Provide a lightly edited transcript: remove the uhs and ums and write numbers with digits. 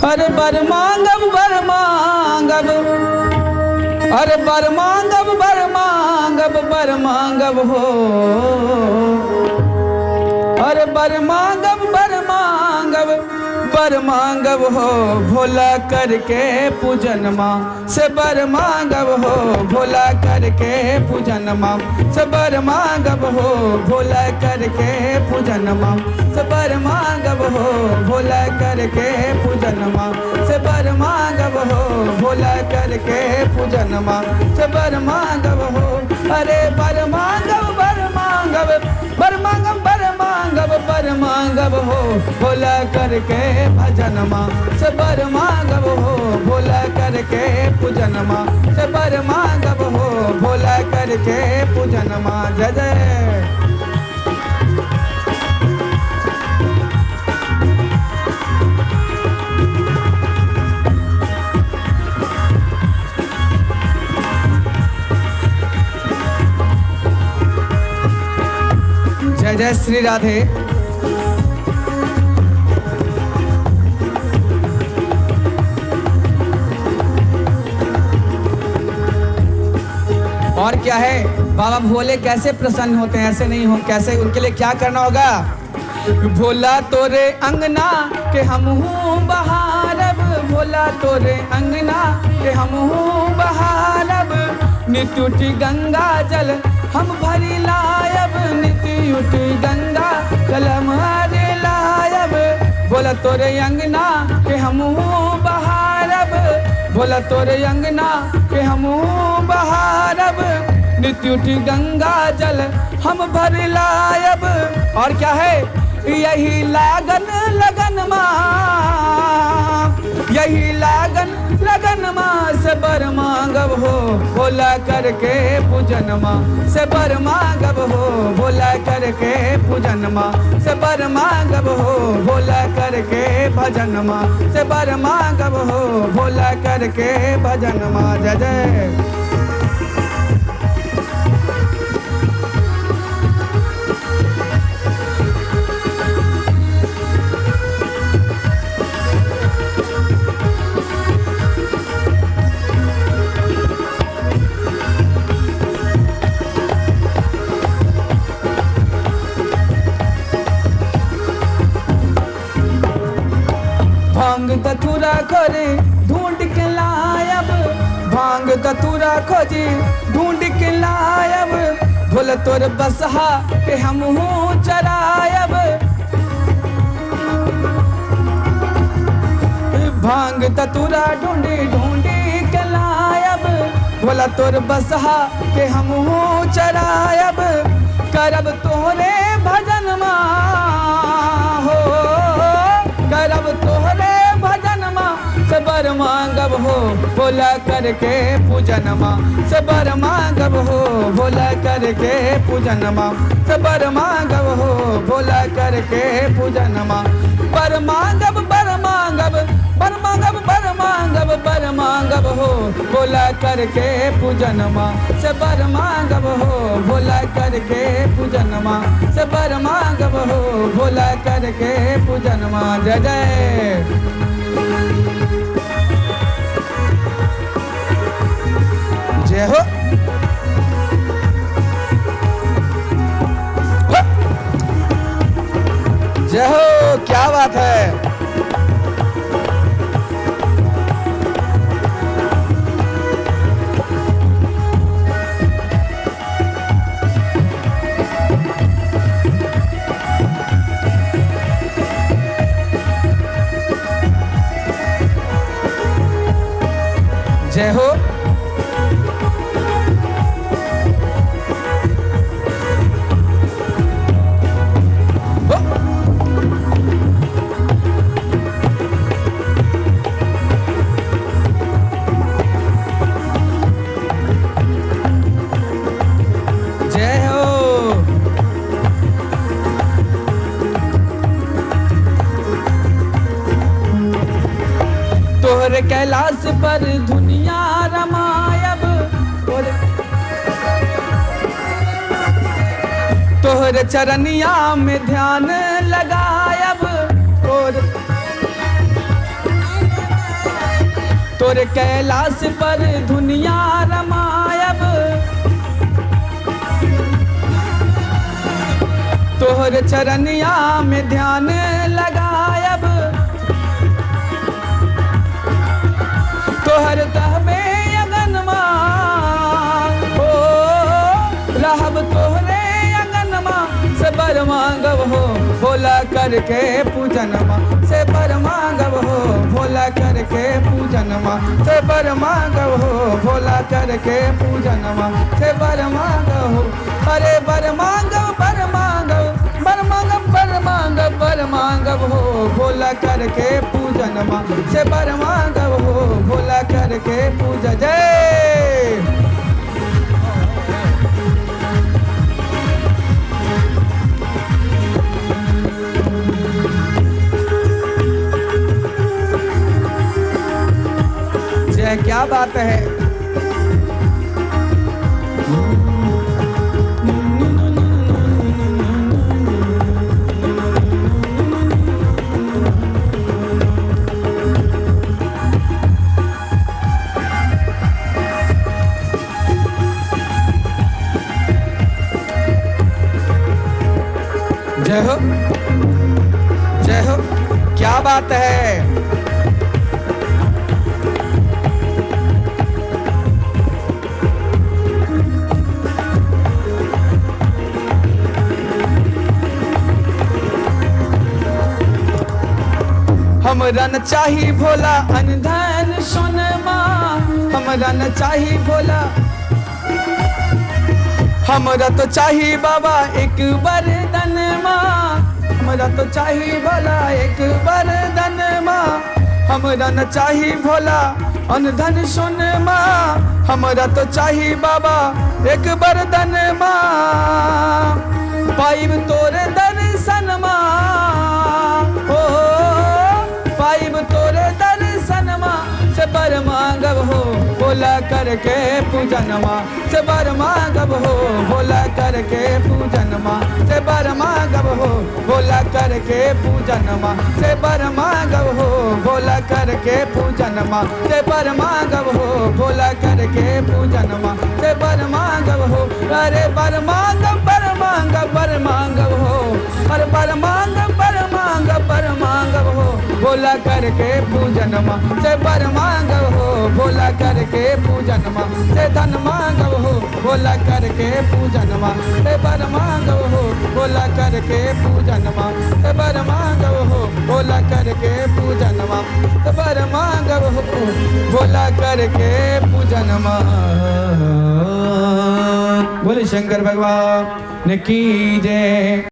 अरे बर मांगब बर मांगब, अरे बर मांगब बर मांगब बर मांगब हो, अरे बर मांगब बर मांगब बर मांगब हो, भोला करके पूजन माँ से बर मांगब हो, भोला करके पूजन माँ से बर मांगब हो, भोला करके पूजन माँ से बर मांगब हो, भोला करके पूजन माँ से बर मांगब हो, भोला करके पूजन माँ से बर मांगब हो। अरे बर मांगब बर मांगब बर मांगब बर मांगब बर मांगब हो, भोला करके भजन माँ से बर मांगब हो, भोला करके पूजन माँ से बर मांगब हो, भोला करके पूजन माँ। जय जय। जय जय श्री राधे। और क्या है, बाबा भोले कैसे प्रसन्न होते हैं, ऐसे नहीं हो, कैसे उनके लिए क्या करना होगा। भोला तोरे अंगना के हम हूँ बहारब, भोला तोरे अंगना के हम हूँ बहारब, नित्य उठी गंगा जल हम भरी लायब, नित्य उठी गंगा जल हमारे लायब। भोला तोरे अंगना के हम हूँ बहारब, भोला तोरे अंगना के हम हूँ बहारब, नित्य उठी गंगा जल हम भर लायब। और क्या है, यही लागन लगन माँ, यही लागन लगन माँ से बर मांगब हो, भोला करके पूजन माँ से बर मांगब हो, भोला करके पूजन माँ से बर मांगब हो, भोला करके भजन माँ से बर मांगब हो, भोला करके भजन माँ। जय जय। भांग धतूरा खोजे ढूंढ के लायब, भांग धतूरा खोजे ढूंढ के लायब, भोला तोर बसहा के हम हूँ चरायब। भांग धतूरा ढूंढी ढूंढी के लायब, भोला तोर बसहा के हम हूँ चरायब, करब तोरे भजन माँ हो, करब तोरे भजन माँ से बर मांगब हो, भोला करके पूजन माँ से बर मांगब हो, भोला करके पूजन माँ से बर मांगब हो, भोला करके पूजन माँ। बर मांगब बर मांगब बर मांगब बर मांगब बर मांगब हो, भोला करके पूजन माँ से बर मांगब हो, भोला करके पूजन माँ से बर मांगब हो, भोला करके पूजन माँ। जय जय। जय हो। जय हो, क्या बात है। जय हो। तोहरे कैलाश पर दुनिया रमायब, तोहरे चरनिया में ध्यान लगायब, तोरे कैलाश पर दुनिया रमायब तोहर चरनिया में ध्यान लगायब तोहर तहबे अगनमा हो रहब तोहरे अगनमा से बर मांगब हो भोला करके पूजनमा से बर मांगब हो भोला करके पूजनमा से बर मांगब हो भोला करके पूजनमा से बर मांगब हो अरे बर मांगब बर मांगब बर मांगब बर मांगब बर मांगब हो भोला करके पूजनमा से बर मांगब हो भोला करके पूज जय जय क्या बात है जय हो जय हो क्या बात है हमरा न चाही भोला अनधन सोनमा हमरा न चाही भोला हमरा तो चाही बाबा एक वरदान माँ हमरा तो चाही भोला एक वरदान माँ हमरा न चाही भोला अनधन सोनमा हमरा तो चाही बाबा एक वरदान माँ पाइब तोरे दर्शन माँ हो पाइब तोरे दर्शन माँ से बर मांगब हो भोला करके पूजनमा से बर मांगब हो भोला करके पूजनमा से बर मांगब हो भोला करके पूजनमा से बर मांगब हो भोला करके पूजनमा से बर मांगब हो भोला करके पूजनमा से बर मांगब हो अरे बर मांगब बर मांगब बर मांगब हो अरे बर मांगब बर मांगब बर मांगब हो भोला करके पूजनमा से बर मांगब हो भोला करके पूजनमा से धन मांगब हो भोला करके पूजनमा से बर मांगब हो भोला करके पूजनमा से बर मांगब हो भोला करके पूजनमा से बर मांगब हो भोला करके पूजनमा बोले शंकर भगवान की जय।